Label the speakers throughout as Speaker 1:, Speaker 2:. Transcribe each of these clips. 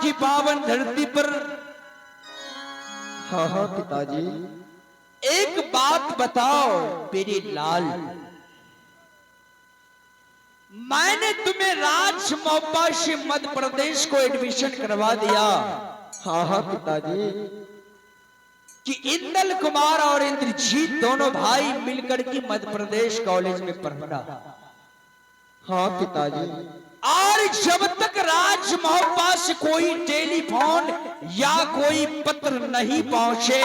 Speaker 1: की पावन धरती पर
Speaker 2: हाँ हाँ पिताजी।
Speaker 1: एक बात बताओ मेरे लाल, मैंने तुम्हें राजमोपा से मध्य प्रदेश को एडमिशन करवा दिया।
Speaker 2: हाँ हाँ पिताजी।
Speaker 1: कि इंदल कुमार और इंद्रजीत दोनों भाई मिलकर के मध्य प्रदेश कॉलेज में पढ़ना।
Speaker 2: हाँ पिताजी।
Speaker 1: और जब तक राजमोपा से कोई टेलीफोन या कोई पत्र नहीं पहुंचे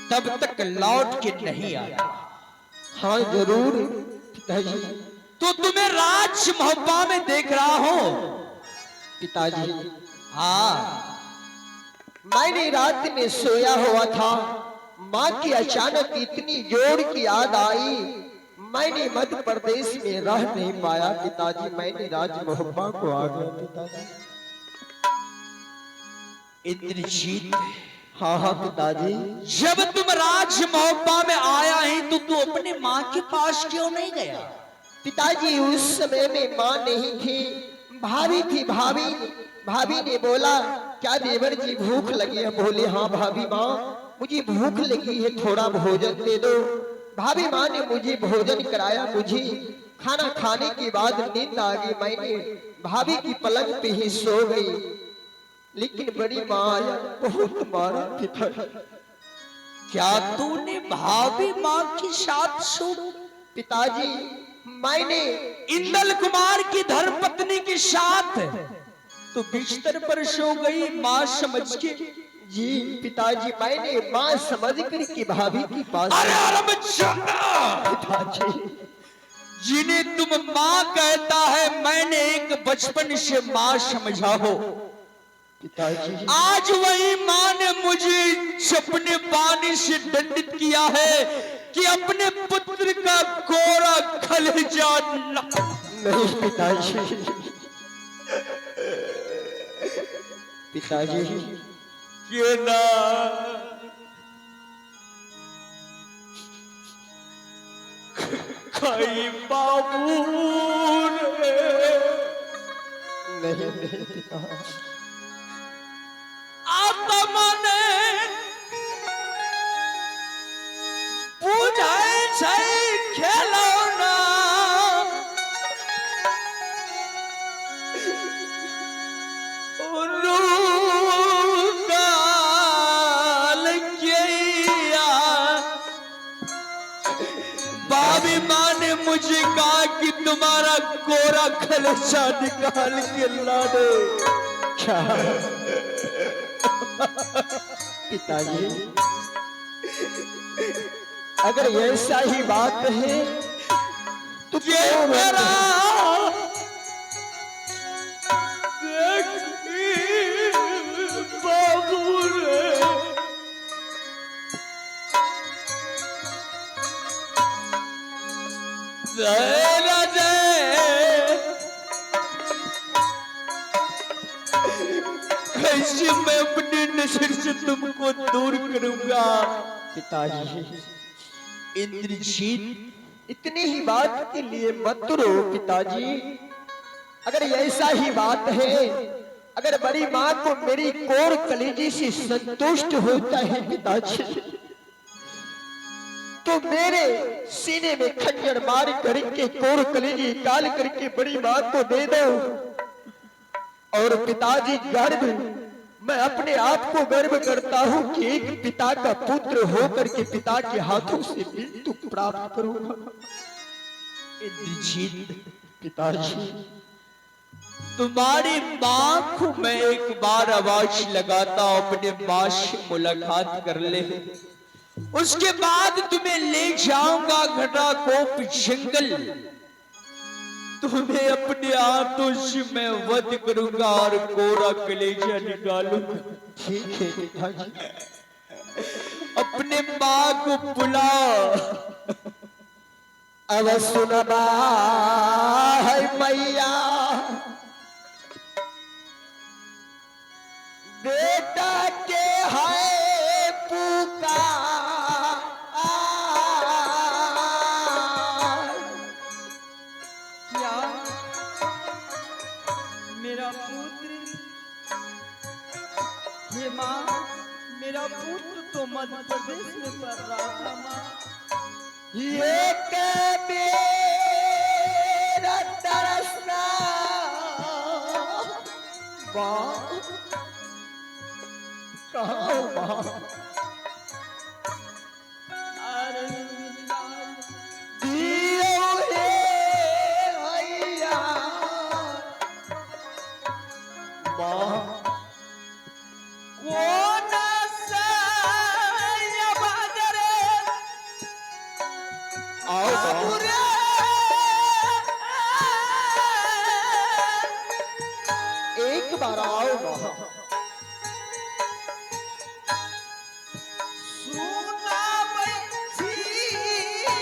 Speaker 1: तब तक लौट के नहीं आया।
Speaker 2: हाँ जरूर पिताजी।
Speaker 1: तो तुम्हें राजमोपा में देख रहा हूं
Speaker 2: पिताजी।
Speaker 1: हाँ,
Speaker 2: मैंने रात में सोया हुआ था, माँ की अचानक इतनी जोर की याद आई, मैंने मध्य प्रदेश में रह नहीं पाया पिताजी, मैंने राजमोहब्बा को आ गया पिताजी।
Speaker 1: इंद्रजीत।
Speaker 2: हाँ हाँ पिताजी।
Speaker 1: जब तुम राजमोहब्बा में आया है तो तू अपने माँ के पास क्यों नहीं गया?
Speaker 2: पिताजी उस समय में माँ नहीं थी, भाभी थी। भाभी ने बोला क्या देवर जी भूख लगी है? बोले हाँ भाभी माँ मुझे भूख लगी है, थोड़ा भोजन दे दो। भाभी माँ ने मुझे भोजन कराया, मुझे खाना खाने के बाद नींद आ गई, मैंने भाभी की पलंग पे ही सो गई। लेकिन बड़ी माँ आया, बहुत मारा पिताजी।
Speaker 1: क्या तूने भाभी माँ के साथ सो?
Speaker 2: पिताजी मैंने
Speaker 1: इंदल कुमार की धर्मपत्नी के साथ तो बिस्तर पर सो गई माँ समझ के?
Speaker 2: जी पिताजी, मैंने माँ समझ कर के भाभी की पास। पिताजी
Speaker 1: जिन्हें तुम माँ कहता है मैंने एक बचपन से माँ समझा हो
Speaker 2: पिताजी,
Speaker 1: आज वही माँ ने मुझे सपने पानी से दंडित किया है कि अपने पुत्र का कोरा कलेजा।
Speaker 2: नहीं पिताजी। पिताजी
Speaker 1: क्यों ना कई बाबू
Speaker 2: नहीं पिताजी।
Speaker 1: आत्मा ने बुझाए छै खेलौना भाभी माँ ने मुझे कहा कि तुम्हारा कोरा कलेजा निकाल के ला दे।
Speaker 2: क्या पिताजी, अगर ऐसा ही बात है तो
Speaker 1: ये मेरा बाबू रे कैसे मैं अपनी नजर से तुमको दूर करूंगा?
Speaker 2: पिताजी
Speaker 1: इंद्रजीत
Speaker 2: इतनी ही बात के लिए मत रो पिताजी। अगर ऐसा ही बात है, अगर बड़ी माँ को मेरी कोर कलेजी से संतुष्ट होता है पिताजी, तो मेरे सीने में खंजर मार करके कोर कलेजी निकाल करके बड़ी माँ को दे दो। और पिताजी गर्व, मैं अपने आप को गर्व करता हूँ कि एक पिता का पुत्र होकर के पिता के हाथों से मृत्यु प्राप्त करूंगा।
Speaker 1: इंद्रजीत
Speaker 2: पिताजी
Speaker 1: तुम्हारी माँ को मैं एक बार आवाज लगाता हूं अपने माँ से मुलाकात कर ले, उसके बाद तुम्हें ले जाऊंगा घटाकोप जंगल, तुम्हें अपने हाथों से मैं वध करूंगा और कोरा कलेजा निकालूंगा।
Speaker 2: ठीक है पिताजी।
Speaker 1: अपने माँ को बुलाओ।
Speaker 2: अब सुनबा है मैया, बेटा के है पुकार,
Speaker 1: क्या मेरा
Speaker 3: पुत्र, हे माँ, मेरा पुत्र तो मध्य प्रदेश में पढ़ रहा था माँ।
Speaker 2: ये के मेरा तरसना माँ, कहाँ हो माँ?
Speaker 3: अरे मेरी लाल,
Speaker 2: दियो हे भैया माँ,
Speaker 3: कौन सा ये बाजरे
Speaker 2: आओ माँ।
Speaker 3: बाबूरे,
Speaker 2: एक बार आओ माँ।
Speaker 3: सुना बैठी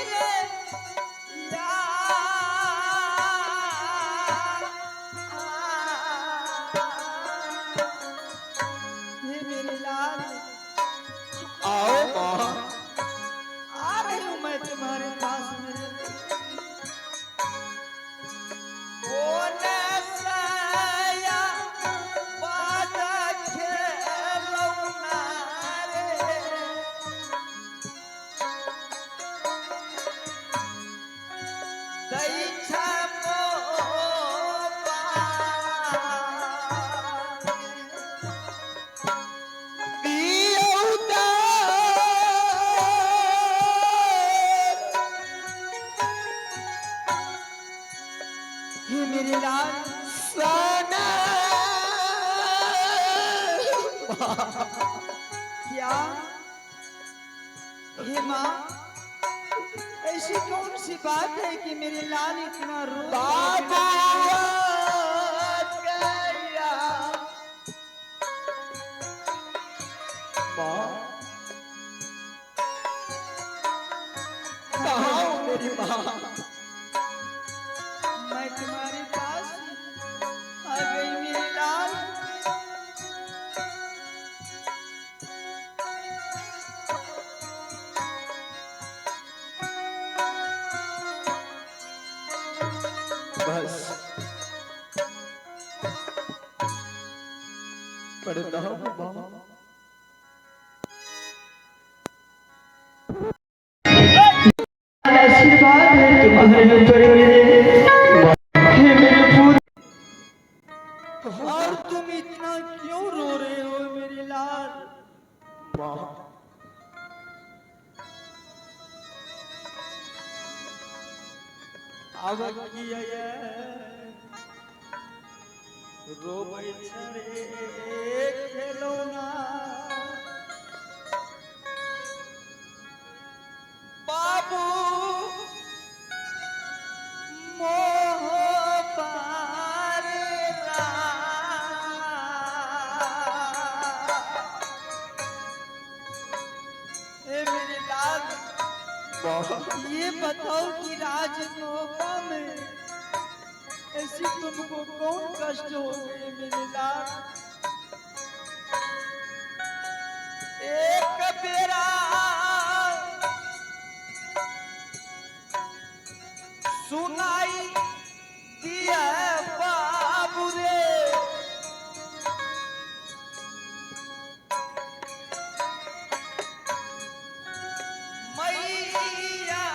Speaker 3: रे ये मेरी लाल,
Speaker 2: आओ माँ।
Speaker 3: आ रही हूँ मैं तुम्हारे पास में। कौन साया बाजा खेलौना रे, दैछा मोबाइल। हे मेरे लाल, क्या? हे माँ, ऐसी कौन सी बात है कि मेरे लाल इतना रो रहा
Speaker 2: कहाँ हो मेरी माँ?
Speaker 3: मैं तुम्हारे पास आ गई मेरे लाल।
Speaker 2: बस प्रणाम माँ।
Speaker 3: आशीर्वाद है तुम्हारे ऊपर मेरे, हे मेरे पुत्र। और तुम इतना क्यों रो रहे हो मेरे लाल?
Speaker 2: माँ
Speaker 3: अब किया रोबै छरे खेलौना, बाबू मोह पारेला। ए मेरे लाल, ये बताओ कि राजनौका में ऐसी तुमको कौन कष्ट हो गए मेरे लाल? एक बेरा सुनाई दिया बाबू रे, मैया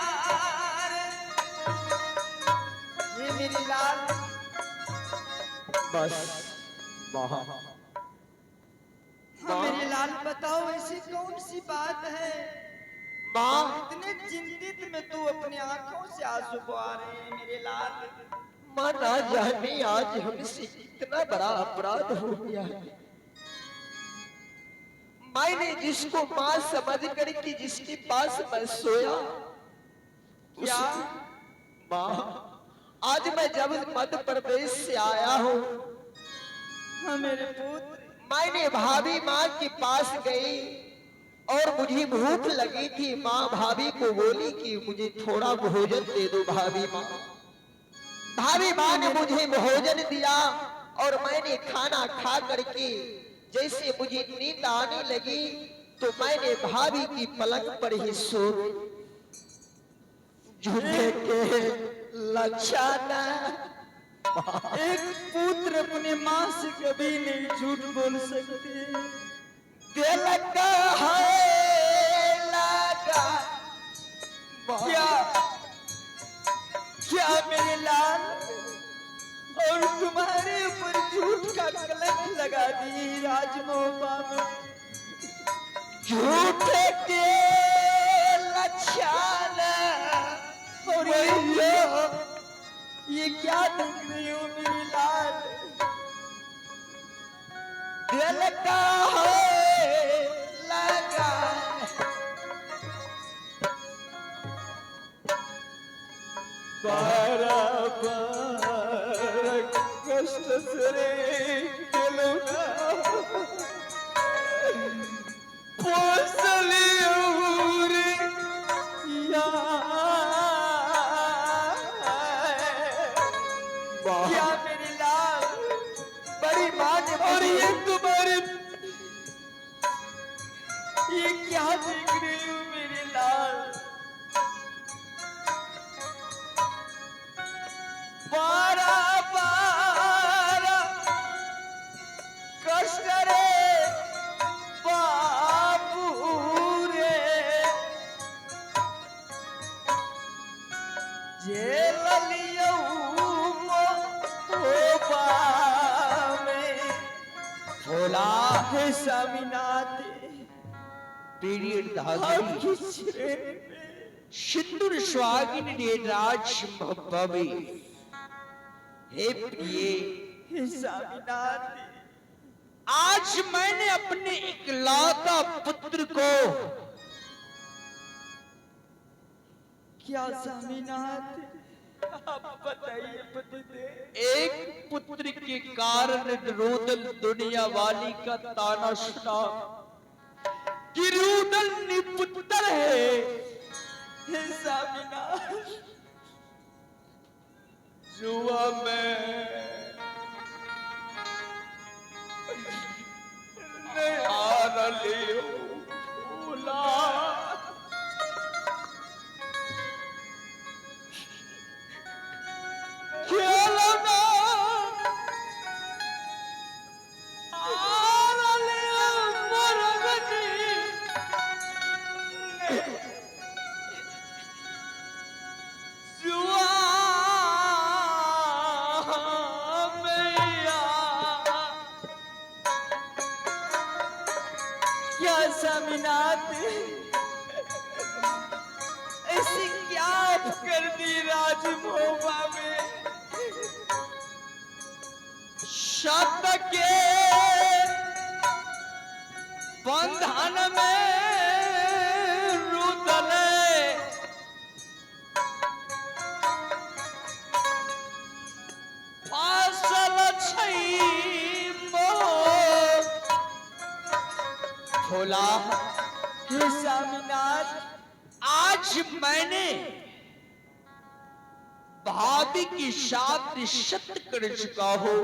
Speaker 3: रे। ये मेरी लाल,
Speaker 2: बस माँ।
Speaker 3: हाँ मेरे लाल, बताओ ऐसी कौन सी बात है
Speaker 2: माँ
Speaker 3: इतने चिंतित में तू अपनी आंखों से आंसू बहा रहे हैं मेरे लाल?
Speaker 2: माँ ना जाने आज हमसे इतना बड़ा अपराध हो गया है। मैंने जिसको माँ समझ कर के जिसके पास मैं सोया,
Speaker 3: क्या?
Speaker 2: माँ आज मैं जब मध्य प्रदेश से आया हूँ,
Speaker 3: हाँ मेरे पुत्र,
Speaker 2: मैंने भाभी माँ के पास गई और मुझे भूख लगी थी। माँ भाभी को बोली कि मुझे थोड़ा भोजन दे दो भाभी माँ। भाभी माँ ने मुझे भोजन दिया और मैंने खाना खा करके जैसे मुझे नींद आने लगी तो मैंने भाभी की पलंग पर ही सो झूठे के लक्षण
Speaker 3: एक पुत्र अपने माँ से कभी नहीं झूठ बोल सकते।
Speaker 2: दिल का है लगा
Speaker 3: क्या क्या मेरे लाल, और तुम्हारे ऊपर झूठ का कलंक लगा दी राजमोहबा में।
Speaker 2: झूठ के लक्षण
Speaker 3: और ये क्या देख रही हो मेरे लाल?
Speaker 2: दिल का है लगा
Speaker 3: कष्ट से दिलों का क्या मेरी लाल, बड़ी माँ ने, और ये तुम्हारे, ये क्या देख रही हूँ मेरी लाल? बारा बारा कष्ट रे बाबू रे, जेल लियो
Speaker 1: भोला
Speaker 3: हे स्वामीनाथ,
Speaker 1: पीरियड धागी
Speaker 3: आपकी श्रेणी में
Speaker 1: सिंदूर स्वागिन ने राज भवे। हे प्रिय,
Speaker 3: हे स्वामीनाथ,
Speaker 1: आज मैंने अपने इकलौता पुत्र को,
Speaker 3: क्या स्वामीनाथ, आप बताइए पतिदेव।
Speaker 1: एक पुत्र के कारण रुदल दुनिया वाली का ताना सुना कि रुदल निपुत्र है।
Speaker 3: हे स्वामीनाथ,
Speaker 1: जुआ में हार लियो भोला।
Speaker 3: क्या स्वामीनाथ, ऐसी क्या आप कर दी राजमोहबा में?
Speaker 1: शब्द के बंधन में रुदले फासल छै मोह। भोला,
Speaker 3: हे स्वामीनाथ,
Speaker 1: आज मैंने भाभी की शादी सत्य कर चुका हूँ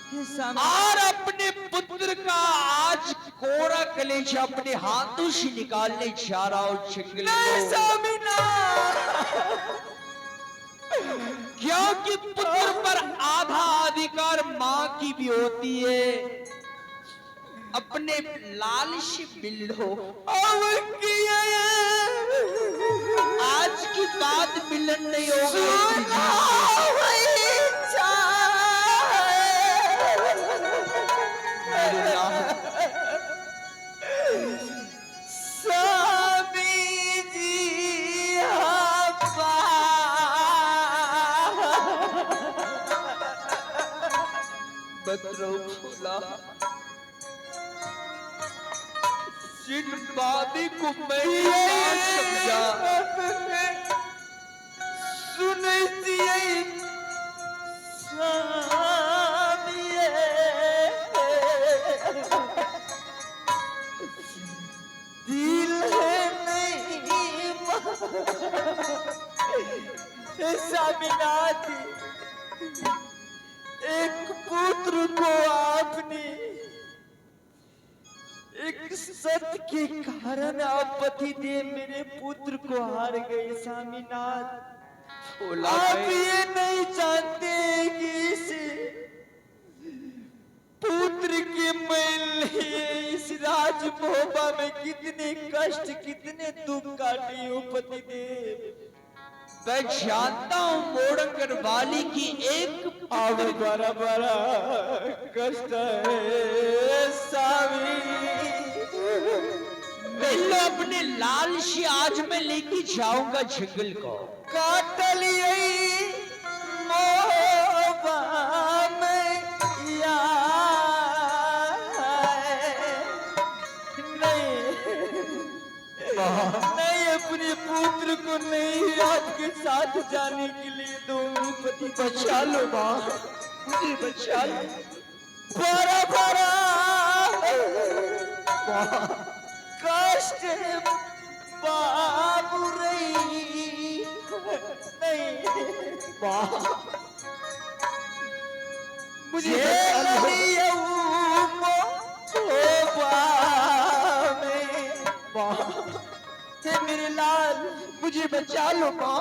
Speaker 3: हे स्वामीनाथ,
Speaker 1: और अपने पुत्र का आज कोरा कलेजा अपने हाथों से निकालने जा रहा हूँ जंगल में। क्योंकि पुत्र पर आधा अधिकार माँ की भी होती है। अपने लाल से मिल लो, आज की बात मिलन नहीं होगा। भोला, जिन बादी को मैं समझा
Speaker 3: सुनिए दिल नहीं स्वामीनाथ, एक पुत्र को आपने एक सत्य के कारण आप पति देव मेरे पुत्र को हार गए स्वामीनाथ।
Speaker 1: बोला
Speaker 3: आप
Speaker 1: मैं
Speaker 3: ये नहीं जानते कि इस पुत्र के मैं इस राजमोहबा में कितने कष्ट कितने दुख काटी हूँ पतिदेव।
Speaker 1: मैं जानता हूँ मोड़कर वाली की एक
Speaker 3: अब बड़ा बड़ा कष्ट है स्वामी।
Speaker 1: मिलो अपने लाल से आज मैं लेके जाऊंगा जंगल को।
Speaker 3: काटल यही मोहबा में नहीं अपने पुत्र को नहीं आपके साथ जाने के लिए दूंगी पति।
Speaker 2: बचा लो माँ, मुझे बचा लो।
Speaker 3: बड़ा बड़ा कष्ट बाबू रही नहीं
Speaker 2: माँ मुझे
Speaker 3: ये
Speaker 2: बचा लो।
Speaker 3: हे मेरे लाल
Speaker 2: मुझे बचा लो माँ।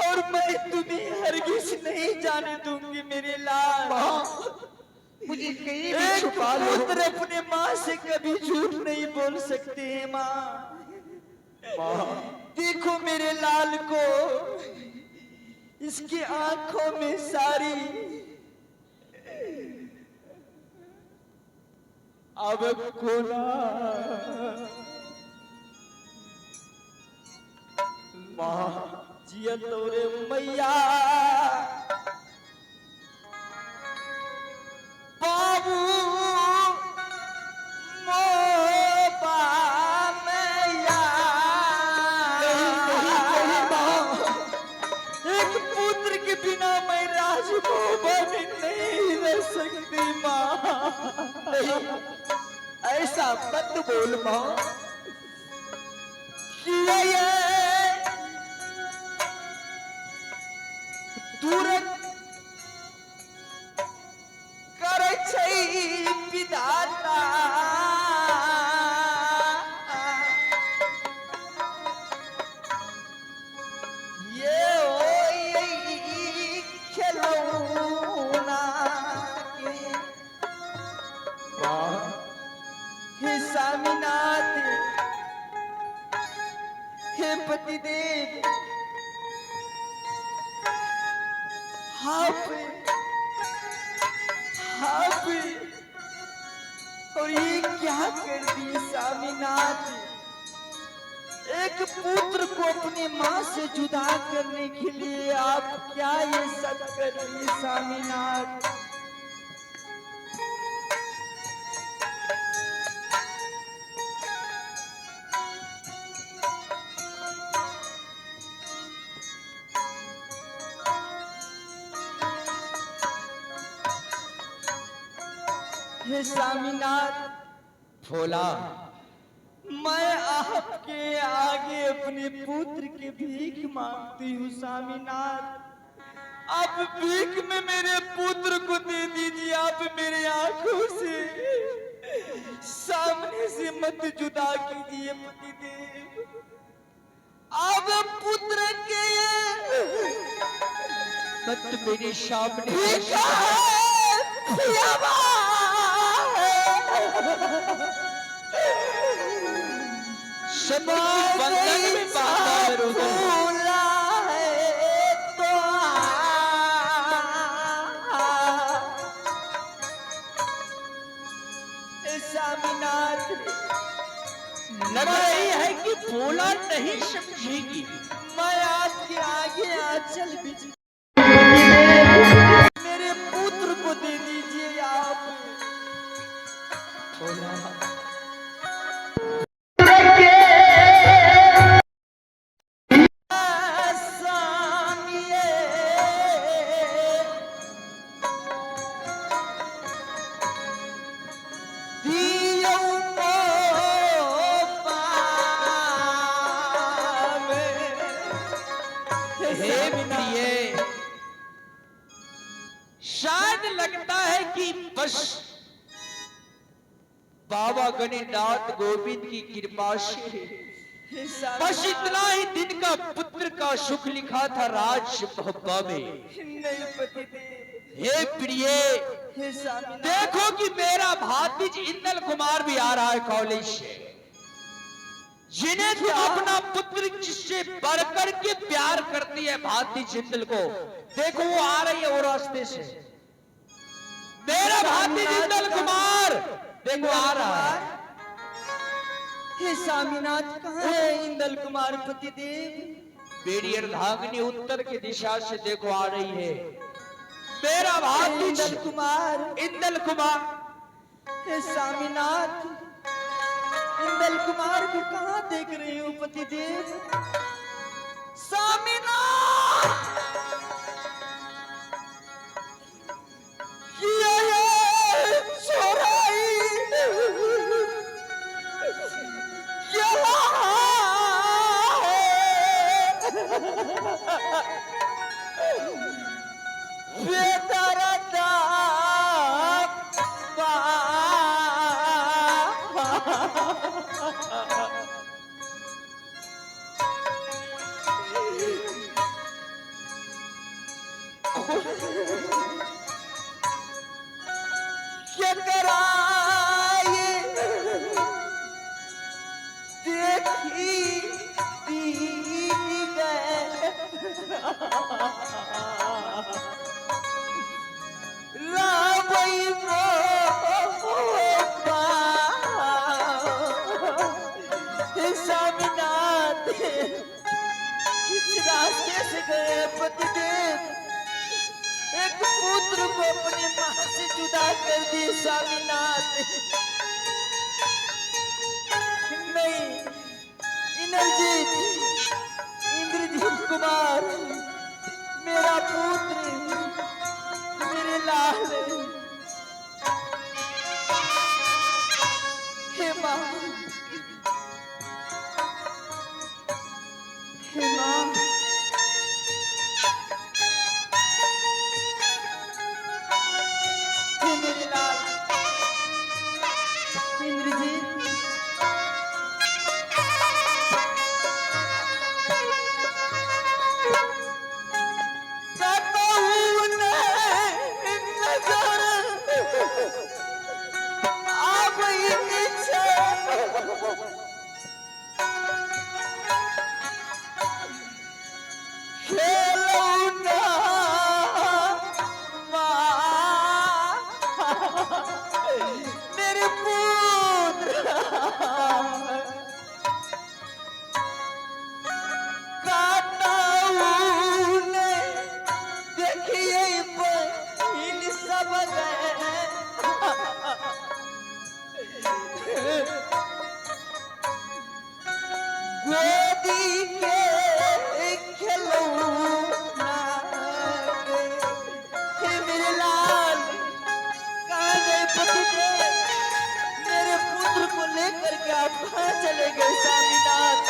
Speaker 3: और मैं तुम्हें हरगिज नहीं जाने दूंगी मेरे लाल।
Speaker 2: माँ मुझे कहीं भी
Speaker 3: एक
Speaker 2: छुपा लो।
Speaker 3: पुत्र अपने माँ से कभी झूठ नहीं बोल सकते हैं माँ। देखो मेरे लाल को, इसकी आंखों में सारी अब खोला जिया तोरे मैया बाबू मोबा मैया। एक पुत्र के बिना मैं राजमोहबा में नहीं रह सकती माँ।
Speaker 2: ऐसा मत बोल माँ।
Speaker 3: किया ये दूर करे छै विधाता। ये होई खिलौना के हे स्वामीनाथ हे पतिदेव। आप और ये क्या कर दी स्वामीनाथ। एक पुत्र को अपनी माँ से जुदा करने के लिए आप क्या ये सब कर दी स्वामीनाथ। हे स्वामीनाथ
Speaker 1: भोला
Speaker 3: मैं आपके आगे अपने पुत्र की भीख मांगती हूँ स्वामीनाथ। आप भीख में मेरे पुत्र को दे दीजिए। आप मेरे आंखों से सामने से मत जुदा कीजिए पतिदेव। आप पुत्र के
Speaker 1: मत मेरे सामने
Speaker 3: भिक्षा
Speaker 1: शब्द की बंधन में बांधा है रुदन।
Speaker 3: स्वामीनाथ
Speaker 1: लग रही है कि भोला नहीं समझेगी।
Speaker 3: मैं आपके आगे आंचल बिछ मेरे पुत्र को दे दीजिए आप।
Speaker 1: हे प्रिय, शायद लगता है कि बस बाबा गणेशनाथ गोविंद की कृपा से
Speaker 3: हे
Speaker 1: बस
Speaker 3: स्वामीनाथ,
Speaker 1: इतना ही दिन का पुत्र का सुख लिखा था राज भब्बा में।
Speaker 3: नहीं पतिदेव,
Speaker 1: हे प्रिय,
Speaker 3: हे स्वामीनाथ,
Speaker 1: देखो कि मेरा भातिज इंदल कुमार भी आ रहा है कॉलेज से, जिन्हें तुम अपना पुत्र जिससे बढ़कर के प्यार करती है भातिज इंदल को, देखो वो आ रही है वो रास्ते से। मेरा भातिज इंदल कुमार देखो आ रहा है।
Speaker 3: हे स्वामीनाथ, कहाँ है इंदल कुमार पतिदेव?
Speaker 1: बेड़ी अर्धांगिनी उत्तर की दिशा से देखो आ रही है मेरा भातिज
Speaker 3: इंदल कुमार,
Speaker 1: इंदल कुमार।
Speaker 3: हे स्वामीनाथ, इंदल कुमार को कहाँ देख रही हो पतिदेव? स्वामीनाथ, ये छोराई रास्ते से गए पतिदेव, एक पुत्र को अपनी मां से जुदा कर दिए स्वामीनाथ। नहीं, इंद्रजीत, इंद्रजीत कुमार, मेरा पुत्र, मेरे लाल, हे मां, हे मां, हे मेरे लाल, इंद्रजीत, कतहु नहीं नजर आबई छै, खेलौना माँ, मेरे पुत्र काटाऊ ने देखिए इन सब गोदी के खिलौना के, हे मेरे लाल, कहाँ गए पतिदेव? मेरे पुत्र को लेकर के आप कहाँ चले गए स्वामीनाथ?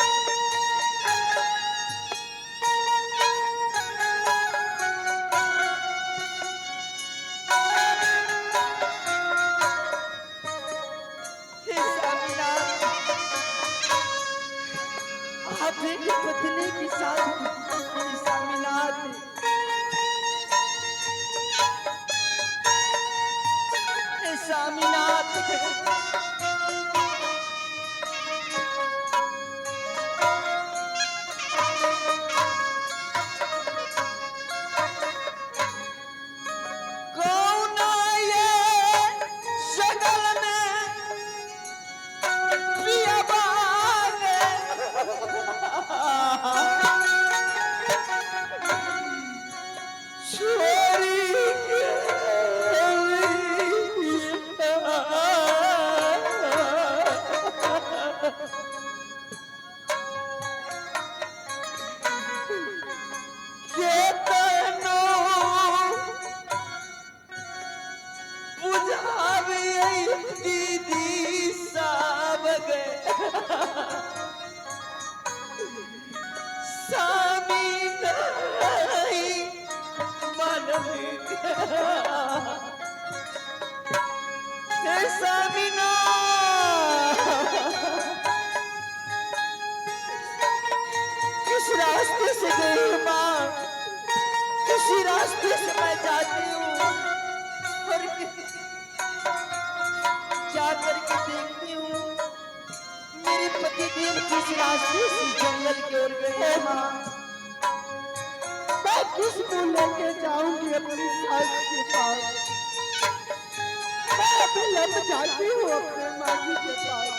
Speaker 3: हे स्वामीनाथ, आप एक पत्नी के साथ हे स्वामीनाथ, हे स्वामीनाथ, कौन ये शगल में पिया बागे, छोरी केतनो बुझावे दीदी साब गए, स्वामी नहीं मन हे स्वामीनाथ, से गई हूँ माँ, उसी रास्ते से मैं जाती हूँ और जा करके देखती हूँ मेरे पति देव किस रास्ते से जंगल की ओर गए हैं माँ। मैं किसको लेके जाऊंगी अपनी सास के पास? मैं अभी लौट जाती हूँ अपने माँ जी के पास।